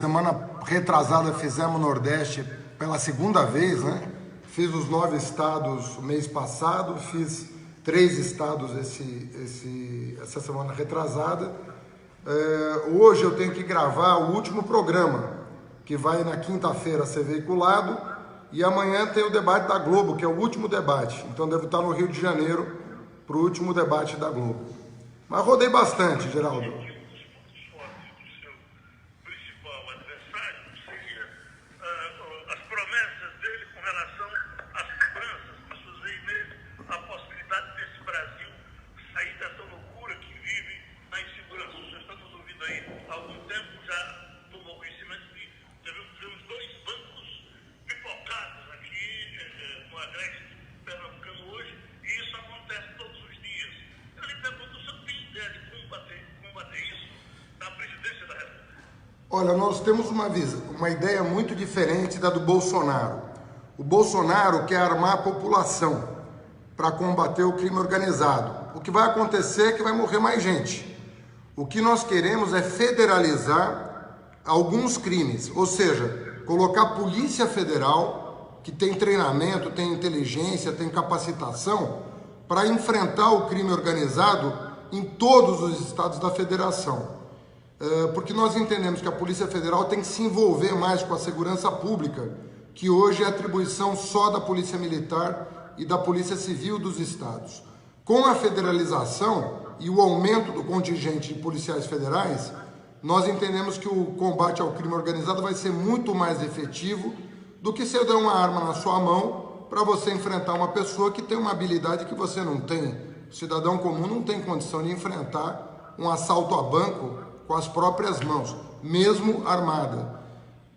Semana retrasada fizemos o Nordeste pela segunda vez, né? Fiz os 9 estados o mês passado, fiz 3 estados essa semana retrasada. Hoje eu tenho que gravar o último programa, que vai na quinta-feira ser veiculado, e amanhã tem o debate da Globo, que é o último debate. Então devo estar no Rio de Janeiro para o último debate da Globo. Mas rodei bastante, Geraldo. Olha, nós temos uma ideia muito diferente da do Bolsonaro. O Bolsonaro quer armar a população para combater o crime organizado. O que vai acontecer é que vai morrer mais gente. O que nós queremos é federalizar alguns crimes, ou seja, colocar a Polícia Federal, que tem treinamento, tem inteligência, tem capacitação, para enfrentar o crime organizado em todos os estados da federação. Porque nós entendemos que a Polícia Federal tem que se envolver mais com a segurança pública, que hoje é atribuição só da Polícia Militar e da Polícia Civil dos estados. Com a federalização e o aumento do contingente de policiais federais, nós entendemos que o combate ao crime organizado vai ser muito mais efetivo do que se eu der uma arma na sua mão para você enfrentar uma pessoa que tem uma habilidade que você não tem. O cidadão comum não tem condição de enfrentar um assalto a banco com as próprias mãos, mesmo armada.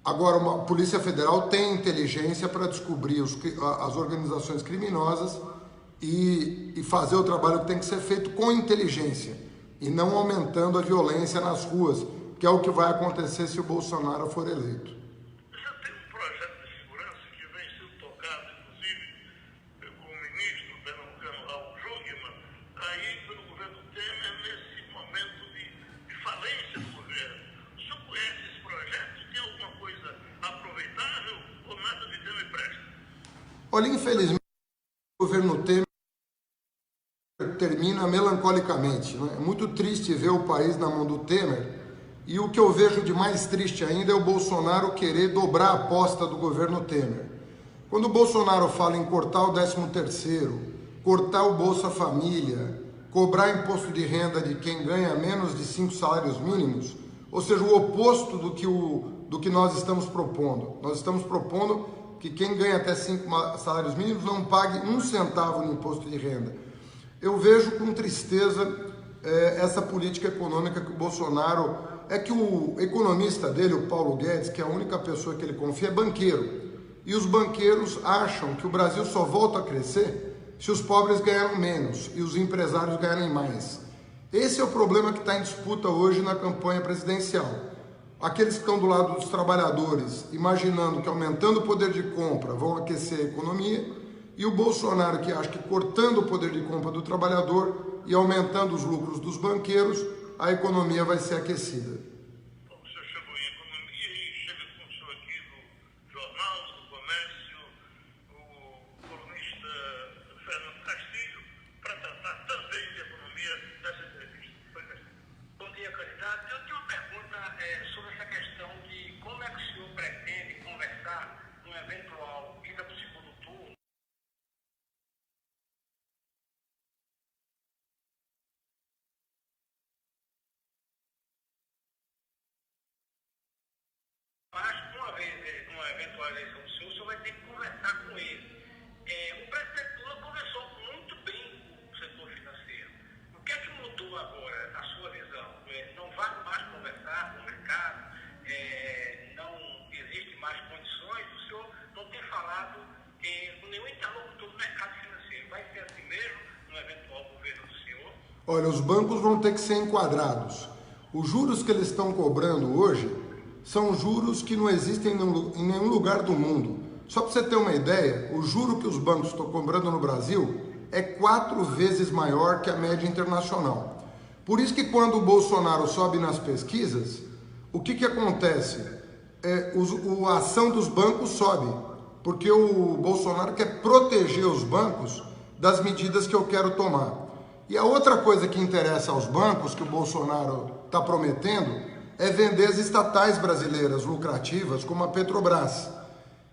Agora, a Polícia Federal tem inteligência para descobrir as organizações criminosas e fazer o trabalho que tem que ser feito com inteligência e não aumentando a violência nas ruas, que é o que vai acontecer se o Bolsonaro for eleito. Olha, infelizmente, o governo Temer termina melancolicamente. Né? É muito triste ver o país na mão do Temer, e o que eu vejo de mais triste ainda é o Bolsonaro querer dobrar a aposta do governo Temer. Quando o Bolsonaro fala em cortar o 13º, cortar o Bolsa Família, cobrar imposto de renda de quem ganha menos de 5 salários mínimos, ou seja, o oposto do que nós estamos propondo. Nós estamos propondo que quem ganha até 5 salários mínimos não pague 1 centavo no imposto de renda. Eu vejo com tristeza essa política econômica que o Bolsonaro... É que o economista dele, o Paulo Guedes, que é a única pessoa que ele confia, é banqueiro. E os banqueiros acham que o Brasil só volta a crescer se os pobres ganharem menos e os empresários ganharem mais. Esse é o problema que está em disputa hoje na campanha presidencial. Aqueles que estão do lado dos trabalhadores, imaginando que aumentando o poder de compra vão aquecer a economia, e o Bolsonaro que acha que cortando o poder de compra do trabalhador e aumentando os lucros dos banqueiros, a economia vai ser aquecida. Numa eventual eleição do senhor vai ter que conversar com ele. O presidente Lula conversou muito bem com o setor financeiro. O que é que mudou agora, a sua visão? Não vale mais conversar com o mercado? Não existe mais condições? O senhor não tem falado com nenhum interlocutor do mercado financeiro. Vai ser assim mesmo no eventual governo do senhor? Olha, os bancos vão ter que ser enquadrados. Os juros que eles estão cobrando hoje são juros que não existem em nenhum lugar do mundo. Só para você ter uma ideia, o juro que os bancos estão cobrando no Brasil é 4 vezes maior que a média internacional. Por isso que quando o Bolsonaro sobe nas pesquisas, o que acontece? a ação dos bancos sobe, porque o Bolsonaro quer proteger os bancos das medidas que eu quero tomar. E a outra coisa que interessa aos bancos, que o Bolsonaro está prometendo, é vender as estatais brasileiras lucrativas, como a Petrobras.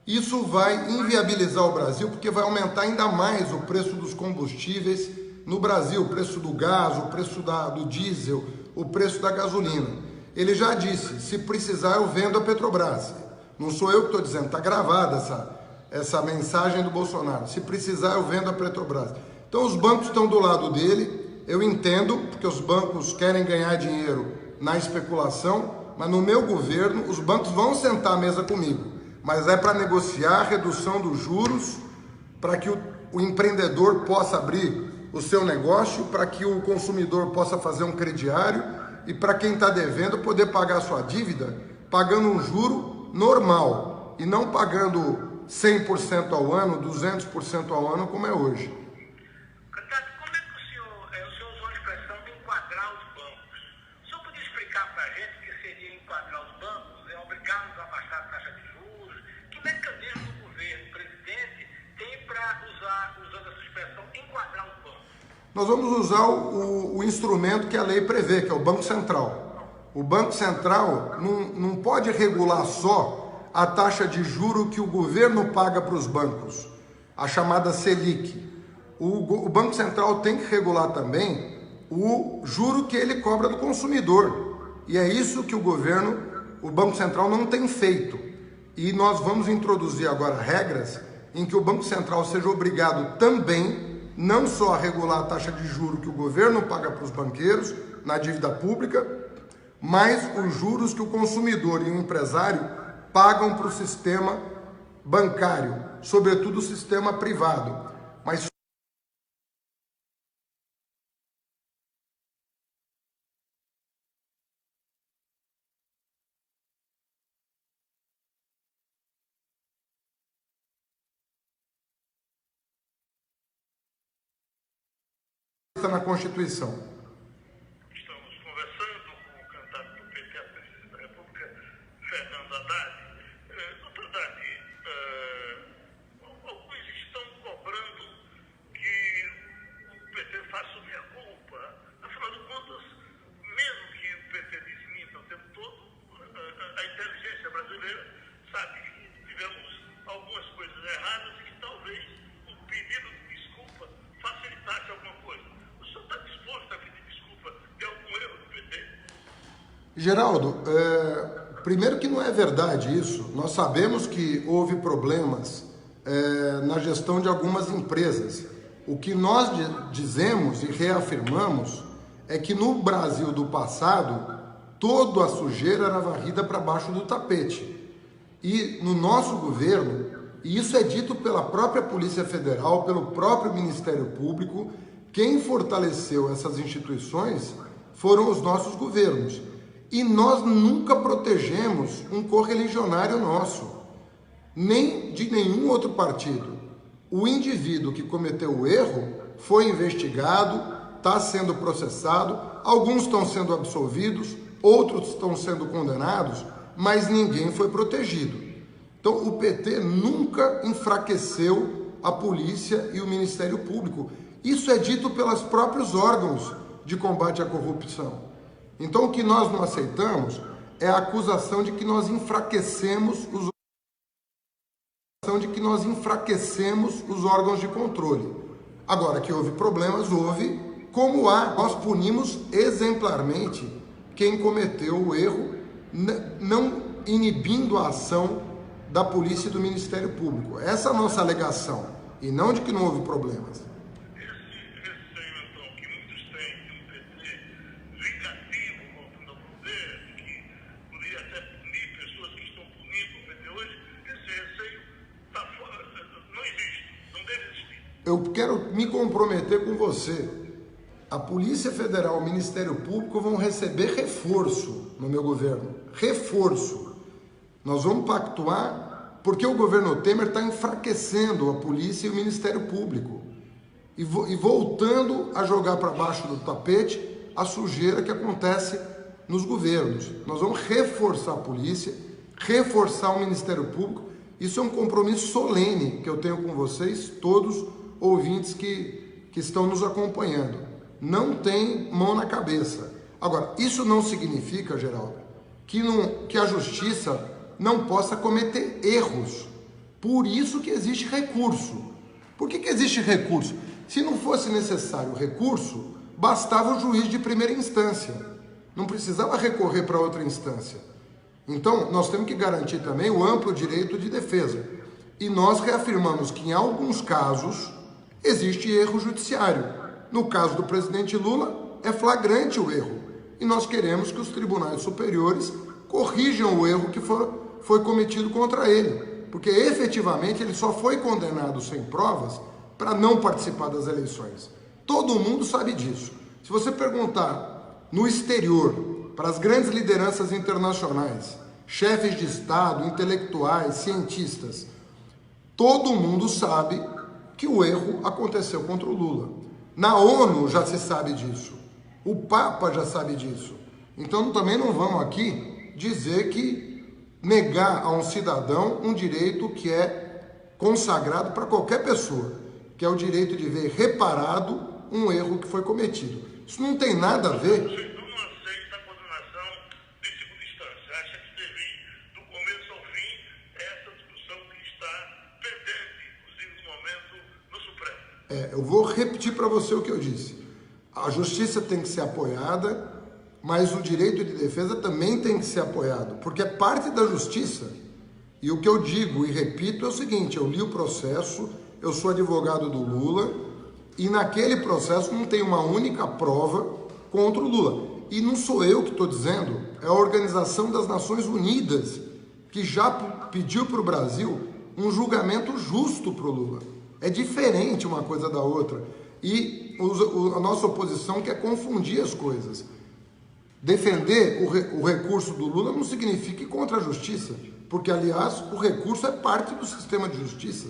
Isso vai inviabilizar o Brasil, porque vai aumentar ainda mais o preço dos combustíveis no Brasil, o preço do gás, o preço do diesel, o preço da gasolina. Ele já disse, se precisar eu vendo a Petrobras. Não sou eu que estou dizendo, está gravada essa mensagem do Bolsonaro. Se precisar eu vendo a Petrobras. Então os bancos estão do lado dele, eu entendo, porque os bancos querem ganhar dinheiro na especulação, mas no meu governo os bancos vão sentar à mesa comigo. Mas é para negociar a redução dos juros, para que o empreendedor possa abrir o seu negócio, para que o consumidor possa fazer um crediário e para quem está devendo poder pagar a sua dívida pagando um juro normal e não pagando 100% ao ano, 200% ao ano como é hoje. Candidato, como é que o senhor usou a expressão de enquadrar os bancos? O senhor podia explicar para a gente o que seria enquadrar os bancos, obrigá-los a baixar a taxa de juros? Que mecanismo o governo, o presidente, tem para usando essa expressão, enquadrar os bancos? Nós vamos usar o instrumento que a lei prevê, que é o Banco Central. O Banco Central não pode regular só a taxa de juro que o governo paga para os bancos, a chamada Selic. O Banco Central tem que regular também o juro que ele cobra do consumidor. E é isso que o Banco Central não tem feito. E nós vamos introduzir agora regras em que o Banco Central seja obrigado também não só a regular a taxa de juros que o governo paga para os banqueiros na dívida pública, mas os juros que o consumidor e o empresário pagam para o sistema bancário, sobretudo o sistema privado. Mas está na Constituição. Estamos conversando com o candidato do PT à presidência da República, Fernando Haddad. Doutor Haddad, alguns estão cobrando que o PT faça meia-culpa. Afinal de contas, mesmo que o PT desminta o tempo todo, a inteligência brasileira sabe que tivemos algumas coisas erradas e que talvez o pedido de desculpa facilitasse alguma coisa. O senhor está disposto a pedir desculpa de algum erro do PT? Geraldo, primeiro que não é verdade isso. Nós sabemos que houve problemas na gestão de algumas empresas. O que nós dizemos e reafirmamos é que no Brasil do passado, toda a sujeira era varrida para baixo do tapete. E no nosso governo, e isso é dito pela própria Polícia Federal, pelo próprio Ministério Público, quem fortaleceu essas instituições foram os nossos governos. E nós nunca protegemos um correligionário nosso, nem de nenhum outro partido. O indivíduo que cometeu o erro foi investigado, está sendo processado, alguns estão sendo absolvidos, outros estão sendo condenados, mas ninguém foi protegido. Então o PT nunca enfraqueceu a polícia e o Ministério Público. Isso é dito pelos próprios órgãos de combate à corrupção. Então o que nós não aceitamos é a acusação de que nós enfraquecemos os órgãos de controle. Agora que houve problemas, houve, como há, nós punimos exemplarmente quem cometeu o erro, não inibindo a ação da polícia e do Ministério Público. Essa é a nossa alegação, e não de que não houve problemas. Esse receio, então, que muitos têm de um PT vingativo voltando ao poder, que poderia até punir pessoas que estão punindo o PT hoje, esse receio está fora, não existe, não deve existir. Eu quero me comprometer com você. A Polícia Federal e o Ministério Público vão receber reforço no meu governo. Reforço. Nós vamos pactuar porque o governo Temer está enfraquecendo a polícia e o Ministério Público e voltando a jogar para baixo do tapete a sujeira que acontece nos governos. Nós vamos reforçar a polícia, reforçar o Ministério Público. Isso é um compromisso solene que eu tenho com vocês, todos ouvintes que estão nos acompanhando. Não tem mão na cabeça. Agora, isso não significa, Geraldo, que a justiça não possa cometer erros. Por isso que existe recurso. Por que existe recurso? Se não fosse necessário recurso, bastava o juiz de primeira instância. Não precisava recorrer para outra instância. Então, nós temos que garantir também o amplo direito de defesa. E nós reafirmamos que, em alguns casos, existe erro judiciário. No caso do presidente Lula, é flagrante o erro. E nós queremos que os tribunais superiores corrijam o erro que foi cometido contra ele. Porque, efetivamente, ele só foi condenado sem provas para não participar das eleições. Todo mundo sabe disso. Se você perguntar no exterior, para as grandes lideranças internacionais, chefes de Estado, intelectuais, cientistas, todo mundo sabe que o erro aconteceu contra o Lula. Na ONU já se sabe disso. O Papa já sabe disso. Então também não vamos aqui dizer que negar a um cidadão um direito que é consagrado para qualquer pessoa, que é o direito de ver reparado um erro que foi cometido. Isso não tem nada a ver. Eu vou repetir para você o que eu disse. A justiça tem que ser apoiada, mas o direito de defesa também tem que ser apoiado, porque é parte da justiça. E o que eu digo e repito é o seguinte: eu li o processo, eu sou advogado do Lula, e naquele processo não tem uma única prova contra o Lula. E não sou eu que estou dizendo, é a Organização das Nações Unidas, que já pediu para o Brasil um julgamento justo para o Lula. É diferente uma coisa da outra. E a nossa oposição quer confundir as coisas. Defender o recurso do Lula não significa ir contra a justiça, porque, aliás, o recurso é parte do sistema de justiça.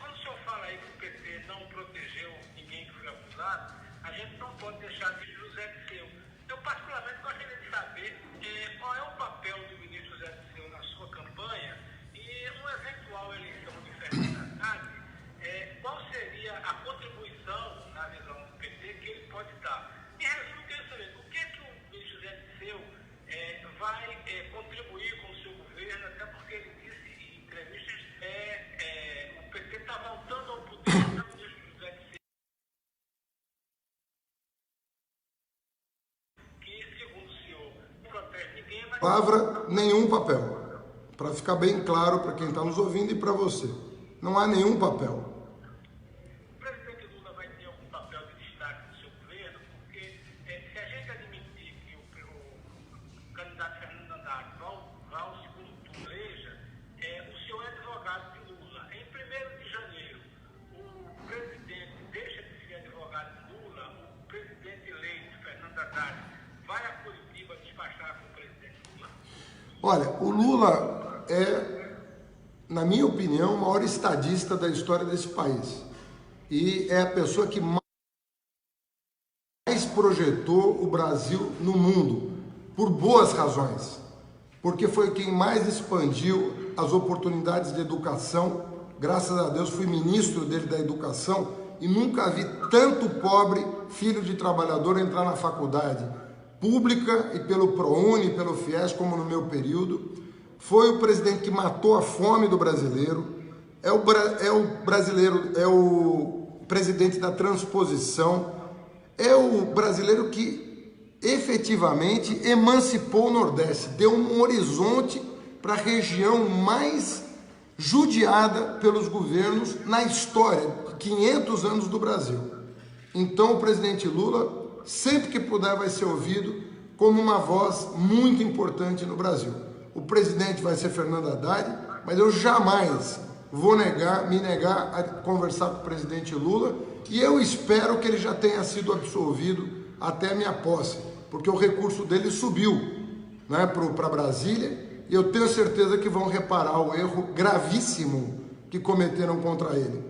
Quando o senhor fala aí que o PT não protegeu ninguém que foi acusado, a gente não pode deixar de José Dirceu. Eu, particularmente, gostaria de saber qual é o papel do ministro José Dirceu na sua campanha e uma eventual eleição de Fernando Haddad, qual seria a contribuição, na visão do PT, que ele pode dar. Em resumo, eu quero saber o que o ministro José Dirceu vai contribuir com o seu governo, até porque ele disse em entrevistas o PT está voltando ao poder, o ministro José Dirceu, que, segundo o senhor, não protege ninguém, mas... Palavra, nenhum papel. Para ficar bem claro para quem está nos ouvindo e para você. Não há nenhum papel. O presidente Lula vai ter algum papel de destaque no seu governo, porque se a gente admitir que o candidato Fernando Haddad vá ao segundo turno eleja, o senhor é advogado de Lula. Em 1º de janeiro, o presidente deixa de ser advogado de Lula, o presidente eleito, Fernando Haddad, vai a Curitiba despachar com o presidente Lula? Olha, o Lula é, na minha opinião, o maior estadista da história desse país. E é a pessoa que mais projetou o Brasil no mundo, por boas razões. Porque foi quem mais expandiu as oportunidades de educação. Graças a Deus fui ministro dele da educação e nunca vi tanto pobre filho de trabalhador entrar na faculdade pública e pelo ProUni, pelo FIES, como no meu período. Foi o presidente que matou a fome do brasileiro, é o presidente da transposição, é o brasileiro que efetivamente emancipou o Nordeste, deu um horizonte para a região mais judiada pelos governos na história, 500 anos do Brasil. Então o presidente Lula, sempre que puder, vai ser ouvido como uma voz muito importante no Brasil. O presidente vai ser Fernando Haddad, mas eu jamais vou me negar a conversar com o presidente Lula, e eu espero que ele já tenha sido absolvido até a minha posse, porque o recurso dele subiu, né, para Brasília, e eu tenho certeza que vão reparar o erro gravíssimo que cometeram contra ele.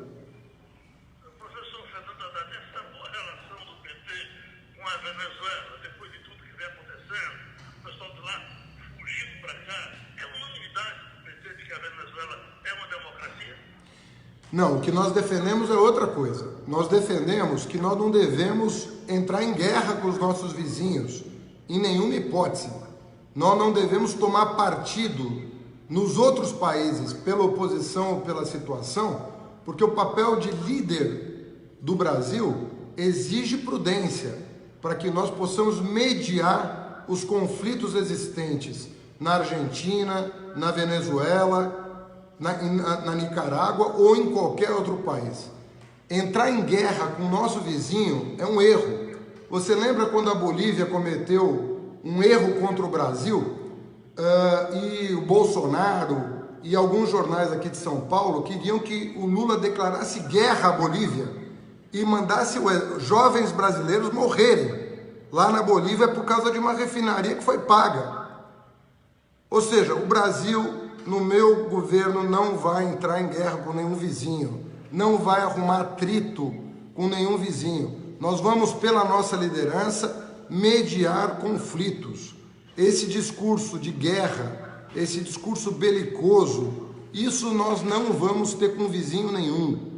Professor Fernando Haddad, essa boa relação do PT com a Venezuela, depois de tudo que vem acontecendo, o pessoal de lá fugindo para cá, é unanimidade do PT de que a Venezuela é uma democracia? Não, o que nós defendemos é outra coisa. Nós defendemos que nós não devemos entrar em guerra com os nossos vizinhos, em nenhuma hipótese. Nós não devemos tomar partido nos outros países pela oposição ou pela situação, porque o papel de líder do Brasil exige prudência para que nós possamos mediar os conflitos existentes na Argentina, na Venezuela, na Nicarágua ou em qualquer outro país. Entrar em guerra com o nosso vizinho é um erro. Você lembra quando a Bolívia cometeu um erro contra o Brasil? E o Bolsonaro e alguns jornais aqui de São Paulo queriam que o Lula declarasse guerra à Bolívia e mandasse os jovens brasileiros morrerem lá na Bolívia por causa de uma refinaria que foi paga. Ou seja, o Brasil, no meu governo, não vai entrar em guerra com nenhum vizinho, não vai arrumar atrito com nenhum vizinho. Nós vamos, pela nossa liderança, mediar conflitos. Esse discurso de guerra, esse discurso belicoso, isso nós não vamos ter com vizinho nenhum.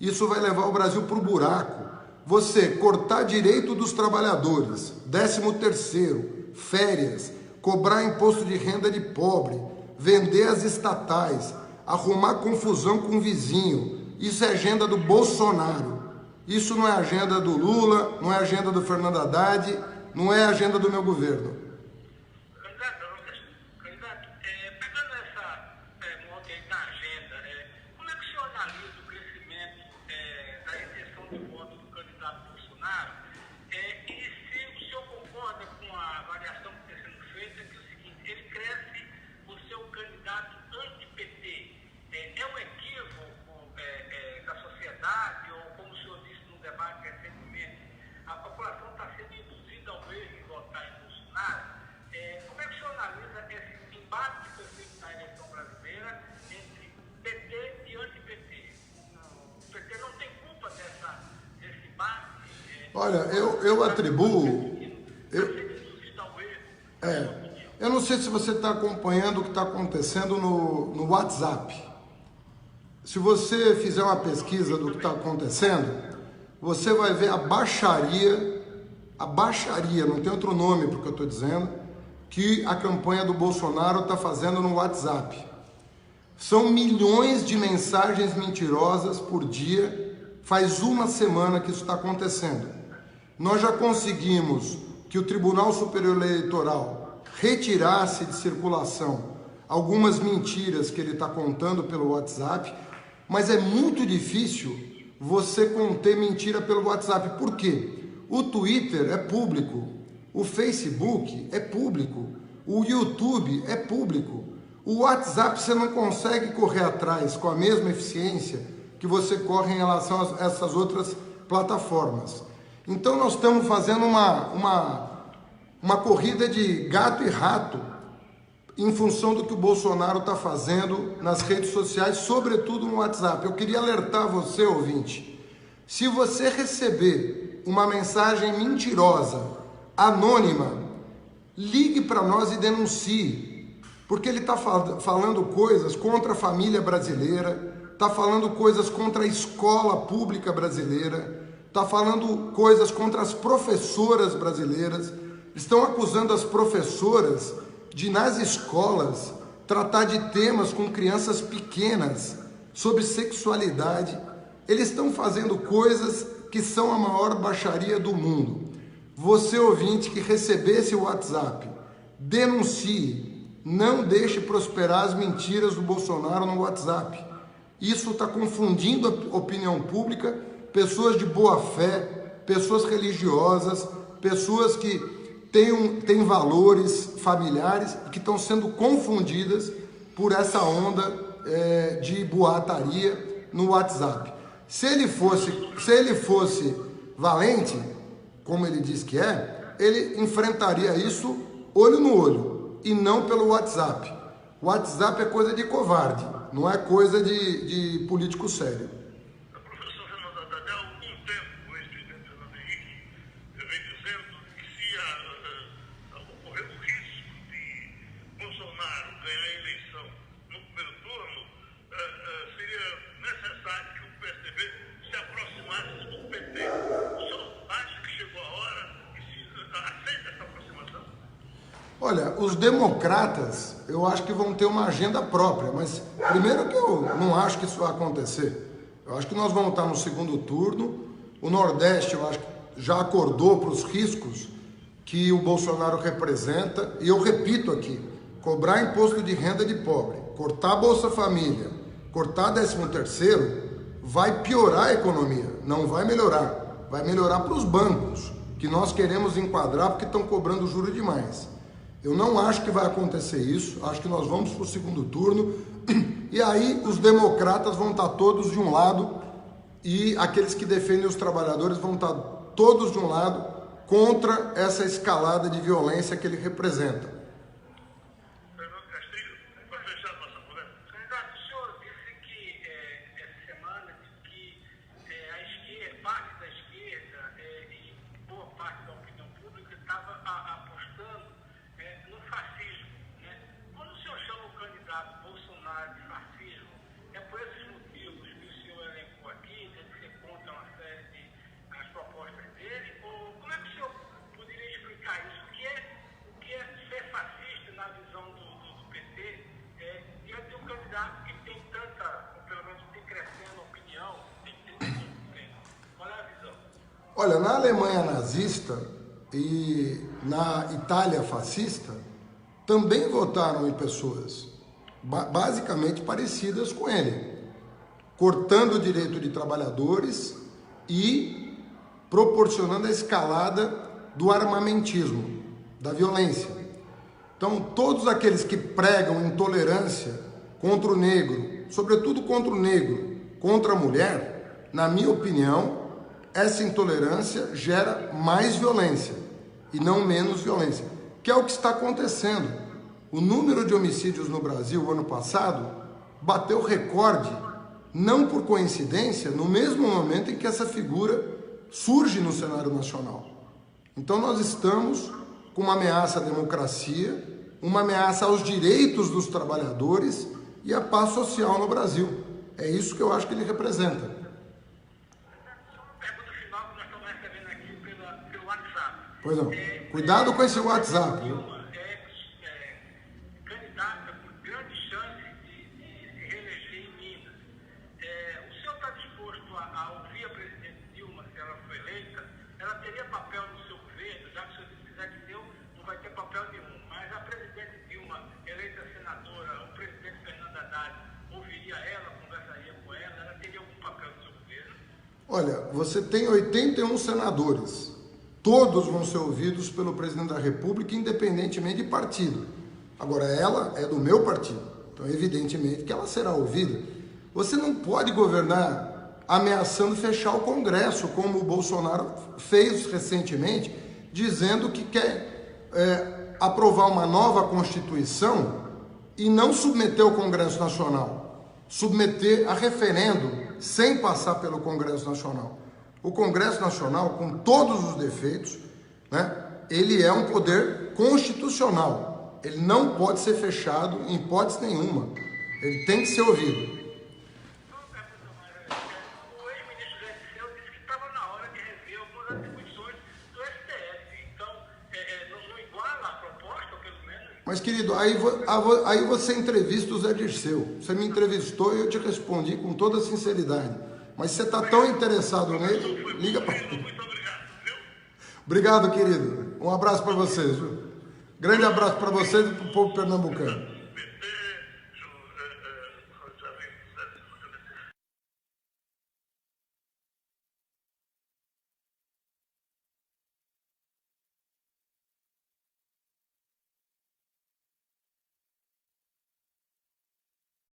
Isso vai levar o Brasil para o buraco. Você cortar direito dos trabalhadores, 13º, férias, cobrar imposto de renda de pobre, vender as estatais, arrumar confusão com o vizinho. Isso é agenda do Bolsonaro. Isso não é agenda do Lula, não é agenda do Fernando Haddad, não é agenda do meu governo. Candidato, pegando essa moda aí da agenda, como é que o senhor analisa o crescimento da intenção de voto do candidato Bolsonaro? E se o senhor concorda com a avaliação que está sendo feita, que é o seguinte, ele cresce por ser um candidato anti-PT. É um equívoco da sociedade, ou como o senhor disse num debate recentemente, a população está sendo induzida ao erro em votar em Bolsonaro. Como é que o senhor analisa esse embate que foi feito na eleição brasileira entre PT e anti-PT? O PT não tem culpa desse embate? Olha, eu atribuo... Eu não sei se você está acompanhando o que está acontecendo no WhatsApp. Se você fizer uma pesquisa do que está acontecendo, você vai ver a baixaria, não tem outro nome para o que eu estou dizendo, que a campanha do Bolsonaro está fazendo no WhatsApp. São milhões de mensagens mentirosas por dia, faz uma semana que isso está acontecendo. Nós já conseguimos que o Tribunal Superior Eleitoral retirasse de circulação algumas mentiras que ele está contando pelo WhatsApp, mas é muito difícil você conter mentira pelo WhatsApp. Por quê? O Twitter é público, o Facebook é público, o YouTube é público. O WhatsApp você não consegue correr atrás com a mesma eficiência que você corre em relação a essas outras plataformas. Então nós estamos fazendo uma corrida de gato e rato em função do que o Bolsonaro está fazendo nas redes sociais, sobretudo no WhatsApp. Eu queria alertar você, ouvinte, se você receber uma mensagem mentirosa, anônima, ligue para nós e denuncie, porque ele está falando coisas contra a família brasileira, está falando coisas contra a escola pública brasileira, está falando coisas contra as professoras brasileiras. Estão acusando as professoras de, nas escolas, tratar de temas com crianças pequenas, sobre sexualidade. Eles estão fazendo coisas que são a maior baixaria do mundo. Você, ouvinte, que receber esse WhatsApp, denuncie, não deixe prosperar as mentiras do Bolsonaro no WhatsApp. Isso está confundindo a opinião pública, pessoas de boa fé, pessoas religiosas, pessoas que têm valores familiares e que estão sendo confundidas por essa onda de boataria no WhatsApp. Se ele fosse valente, como ele diz que é, ele enfrentaria isso olho no olho e não pelo WhatsApp. O WhatsApp é coisa de covarde, não é coisa de político sério. Professor Fernando Haddad, há algum tempo o ex-presidente Fernando Henrique vem dizendo que se Olha, os democratas, eu acho que vão ter uma agenda própria, mas primeiro que eu não acho que isso vai acontecer. Eu acho que nós vamos estar no segundo turno. O Nordeste, eu acho que já acordou para os riscos que o Bolsonaro representa. E eu repito aqui, cobrar imposto de renda de pobre, cortar Bolsa Família, cortar 13º, vai piorar a economia, não vai melhorar. Vai melhorar para os bancos, que nós queremos enquadrar porque estão cobrando juros demais. Eu não acho que vai acontecer isso, acho que nós vamos para o segundo turno, e aí os democratas vão estar todos de um lado, e aqueles que defendem os trabalhadores vão estar todos de um lado, contra essa escalada de violência que ele representa. Olha, na Alemanha nazista e na Itália fascista, também votaram em pessoas basicamente parecidas com ele, cortando o direito de trabalhadores e proporcionando a escalada do armamentismo, da violência. Então, todos aqueles que pregam intolerância contra o negro, sobretudo contra o negro, contra a mulher, na minha opinião, essa intolerância gera mais violência e não menos violência, que é o que está acontecendo. O número de homicídios no Brasil, ano passado, bateu recorde, não por coincidência, no mesmo momento em que essa figura surge no cenário nacional. Então nós estamos com uma ameaça à democracia, uma ameaça aos direitos dos trabalhadores e à paz social no Brasil. É isso que eu acho que ele representa. Pois não. Cuidado com esse WhatsApp. Candidata com grande chance de se reeleger em Minas. O senhor está disposto a ouvir a presidente Dilma, se ela for eleita? Ela teria papel no seu governo, já que se você fizer que deu, não vai ter papel nenhum. Mas a presidente Dilma, eleita senadora, o presidente Fernando Haddad, ouviria ela, conversaria com ela teria algum papel no seu governo? Olha, você tem 81 senadores. Todos vão ser ouvidos pelo presidente da República, independentemente de partido. Agora, ela é do meu partido, então evidentemente que ela será ouvida. Você não pode governar ameaçando fechar o Congresso, como o Bolsonaro fez recentemente, dizendo que quer aprovar uma nova Constituição e não submeter ao Congresso Nacional, submeter a referendo sem passar pelo Congresso Nacional. O Congresso Nacional, com todos os defeitos, né, ele é um poder constitucional. Ele não pode ser fechado em hipótese nenhuma. Ele tem que ser ouvido. O ex-ministro Zé Dirceu disse que estava na hora de rever algumas atribuições do STF. Então, não iguala a proposta, pelo menos. Mas, querido, aí você entrevista o Zé Dirceu. Você me entrevistou e eu te respondi com toda sinceridade. Mas você está tão interessado nele, liga para ele. Muito obrigado, viu? Obrigado, querido. Um abraço para vocês, viu? Grande abraço para vocês e para o povo pernambucano.